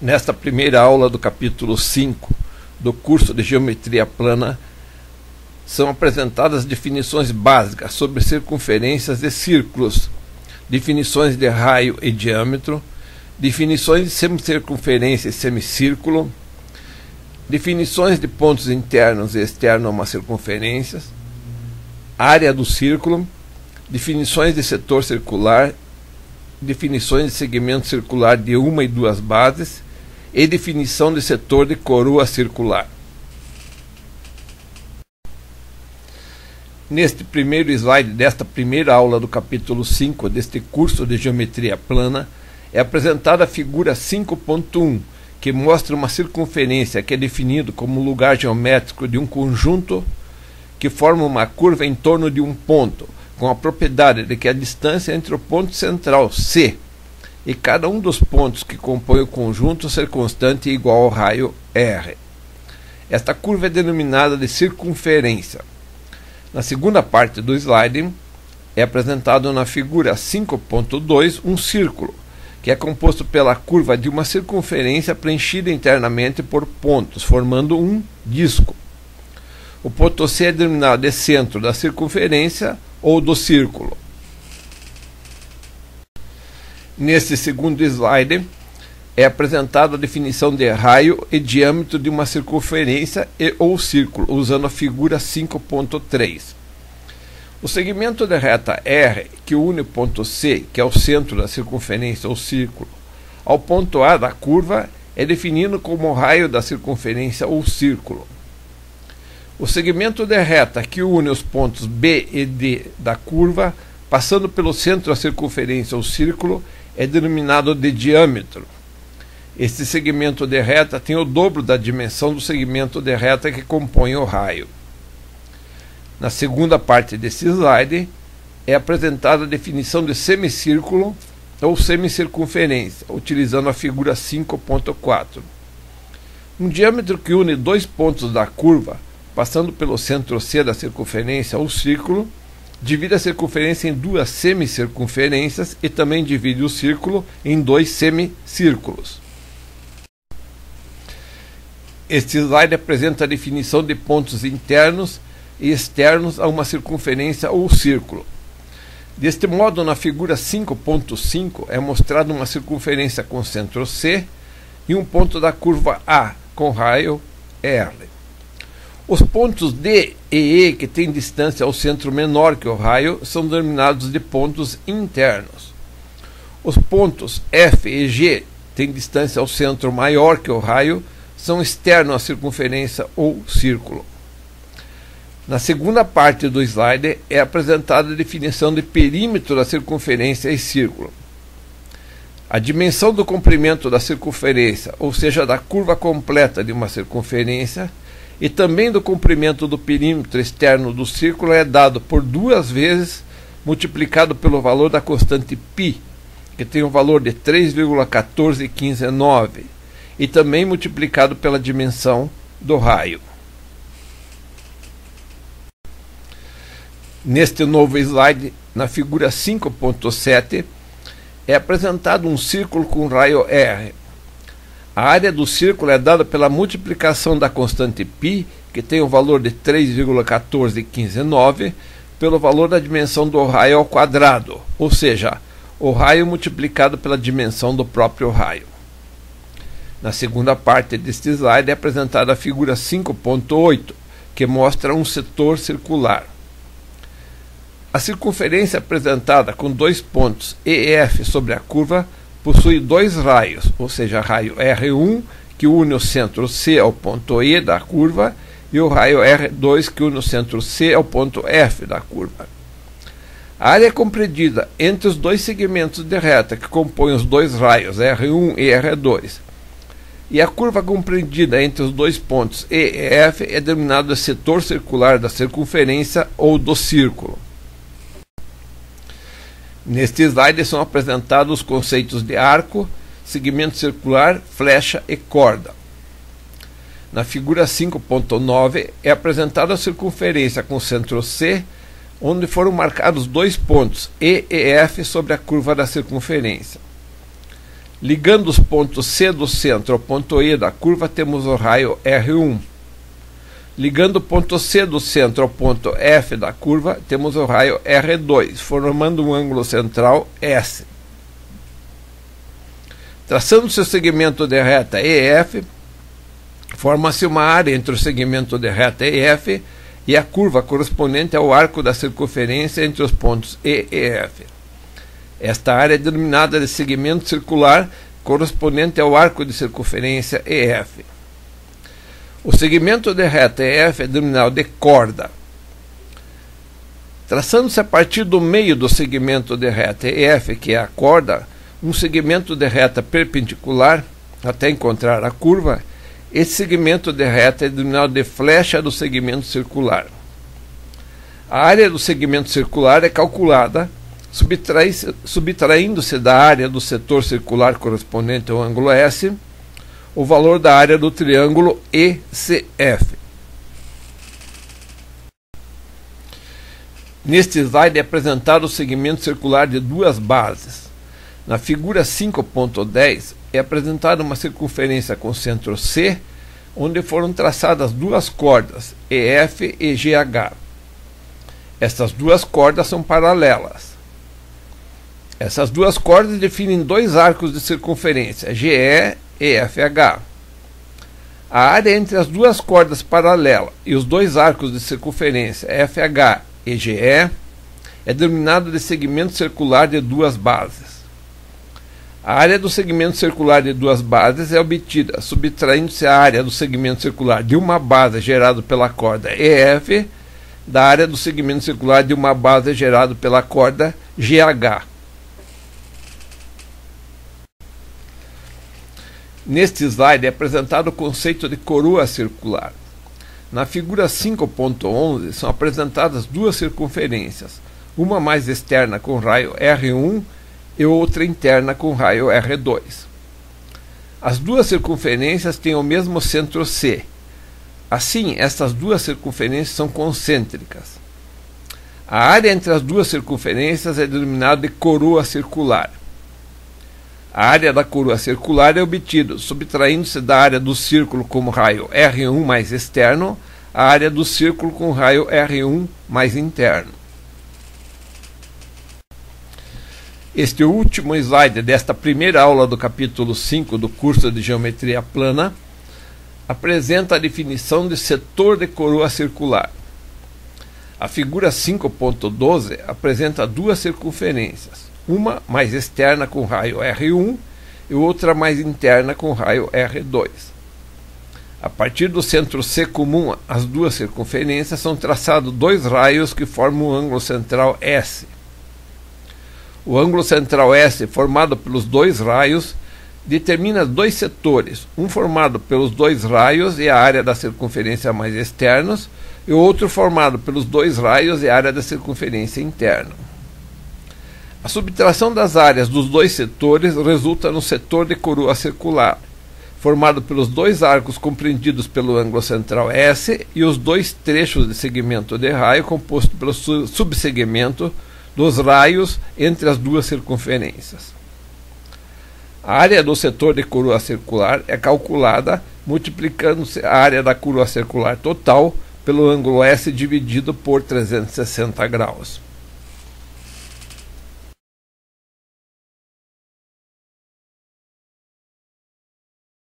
Nesta primeira aula do capítulo 5 do curso de Geometria Plana, são apresentadas definições básicas sobre circunferências e círculos, definições de raio e diâmetro, definições de semicircunferência e semicírculo, definições de pontos internos e externos a uma circunferência, área do círculo, definições de setor circular, definições de segmento circular de uma e duas bases e definição de setor de coroa circular. Neste primeiro slide desta primeira aula do capítulo 5 deste curso de Geometria Plana, é apresentada a figura 5.1, que mostra uma circunferência que é definido como lugar geométrico de um conjunto que forma uma curva em torno de um ponto, com a propriedade de que a distância entre o ponto central, C, e cada um dos pontos que compõem o conjunto ser constante e igual ao raio R. Esta curva é denominada de circunferência. Na segunda parte do slide, é apresentado na figura 5.2 um círculo, que é composto pela curva de uma circunferência preenchida internamente por pontos, formando um disco. O ponto C é denominado de centro da circunferência ou do círculo. Neste segundo slide, é apresentada a definição de raio e diâmetro de uma circunferência ou círculo, usando a figura 5.3. O segmento de reta R, que une o ponto C, que é o centro da circunferência ou círculo, ao ponto A da curva, é definido como o raio da circunferência ou círculo. O segmento de reta que une os pontos B e D da curva, passando pelo centro da circunferência ou círculo, é denominado de diâmetro. Este segmento de reta tem o dobro da dimensão do segmento de reta que compõe o raio. Na segunda parte desse slide, é apresentada a definição de semicírculo ou semicircunferência, utilizando a figura 5.4. Um diâmetro que une dois pontos da curva, passando pelo centro C da circunferência ou círculo, divide a circunferência em duas semicircunferências e também divide o círculo em dois semicírculos. Este slide apresenta a definição de pontos internos e externos a uma circunferência ou círculo. Deste modo, na figura 5.5 é mostrada uma circunferência com centro C e um ponto da curva A com raio R. Os pontos D e E, que têm distância ao centro menor que o raio, são denominados de pontos internos. Os pontos F e G, que têm distância ao centro maior que o raio, são externos à circunferência ou círculo. Na segunda parte do slide é apresentada a definição de perímetro da circunferência e círculo. A dimensão do comprimento da circunferência, ou seja, da curva completa de uma circunferência, e também do comprimento do perímetro externo do círculo é dado por 2 vezes multiplicado pelo valor da constante π, que tem um valor de 3,14159, e também multiplicado pela dimensão do raio. Neste novo slide, na figura 5.7, é apresentado um círculo com raio R. A área do círculo é dada pela multiplicação da constante π, que tem o valor de 3,14159, pelo valor da dimensão do raio ao quadrado, ou seja, o raio multiplicado pela dimensão do próprio raio. Na segunda parte deste slide é apresentada a figura 5.8, que mostra um setor circular. A circunferência apresentada com dois pontos E e F sobre a curva possui dois raios, ou seja, raio R1, que une o centro C ao ponto E da curva, e o raio R2, que une o centro C ao ponto F da curva. A área compreendida entre os dois segmentos de reta que compõem os dois raios R1 e R2, e a curva compreendida entre os dois pontos E e F é denominada de setor circular da circunferência ou do círculo. Neste slide são apresentados os conceitos de arco, segmento circular, flecha e corda. Na figura 5.9 é apresentada a circunferência com centro C, onde foram marcados dois pontos E e F sobre a curva da circunferência. Ligando os pontos C do centro ao ponto E da curva, temos o raio R1. Ligando o ponto C do centro ao ponto F da curva, temos o raio R2, formando um ângulo central S. Traçando seu segmento de reta EF, forma-se uma área entre o segmento de reta EF e a curva correspondente ao arco da circunferência entre os pontos E e F. Esta área é denominada de segmento circular correspondente ao arco de circunferência EF. O segmento de reta EF é denominado de corda. Traçando-se a partir do meio do segmento de reta EF, que é a corda, um segmento de reta perpendicular até encontrar a curva, esse segmento de reta é denominado de flecha do segmento circular. A área do segmento circular é calculada subtraindo-se da área do setor circular correspondente ao ângulo S, o valor da área do triângulo ECF. Neste slide é apresentado o segmento circular de duas bases. Na figura 5.10 é apresentada uma circunferência com centro C, onde foram traçadas duas cordas, EF e GH. Estas duas cordas são paralelas. Essas duas cordas definem dois arcos de circunferência, GE e FH. A área entre as duas cordas paralelas e os dois arcos de circunferência, FH e GE, é denominado de segmento circular de duas bases. A área do segmento circular de duas bases é obtida subtraindo-se a área do segmento circular de uma base gerado pela corda EF da área do segmento circular de uma base gerado pela corda GH. Neste slide é apresentado o conceito de coroa circular. Na figura 5.11 são apresentadas duas circunferências, uma mais externa com raio R1 e outra interna com raio R2. As duas circunferências têm o mesmo centro C. Assim, estas duas circunferências são concêntricas. A área entre as duas circunferências é denominada de coroa circular. A área da coroa circular é obtida subtraindo-se da área do círculo com raio R1 mais externo a área do círculo com raio R1 mais interno. Este último slide desta primeira aula do capítulo 5 do curso de Geometria Plana apresenta a definição de setor de coroa circular. A figura 5.12 apresenta duas circunferências, uma mais externa com raio R1 e outra mais interna com raio R2. A partir do centro C comum às duas circunferências são traçados dois raios que formam o ângulo central S. O ângulo central S, formado pelos dois raios, determina dois setores, um formado pelos dois raios e a área da circunferência mais externos, e o outro formado pelos dois raios e a área da circunferência interna. A subtração das áreas dos dois setores resulta no setor de coroa circular, formado pelos dois arcos compreendidos pelo ângulo central S e os dois trechos de segmento de raio composto pelo subsegmento dos raios entre as duas circunferências. A área do setor de coroa circular é calculada multiplicando-se a área da coroa circular total pelo ângulo S dividido por 360 graus.